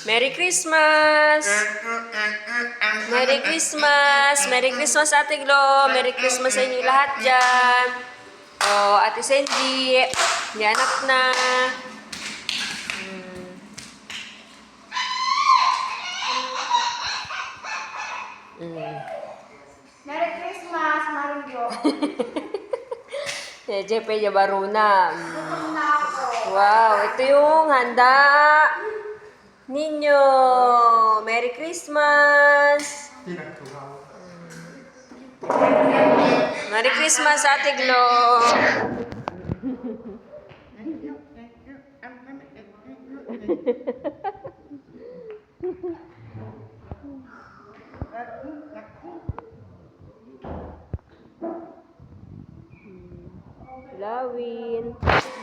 Merry Christmas! Merry Christmas! Merry Christmas, Ate Glo! Merry Christmas sa inyo lahat dyan! Oh, Ate Senji! May anak na! Merry Christmas, Mario. Jepe Baruna. Gutom na ako. Wow, ito yung handa ninyo. Merry Christmas! Merry Christmas, Ate Glo! Lawin.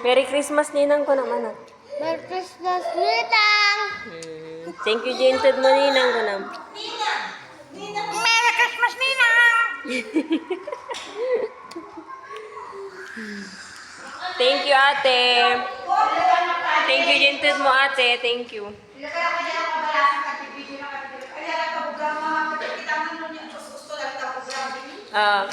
Merry Christmas, Ninang ko naman. Merry Christmas, Ninang. Thank you, Jinted mo, Ninang ko naman. Merry Christmas, Ninang. Thank you, Ate. Thank you, Jinted mo, Ate. Thank you. Ah.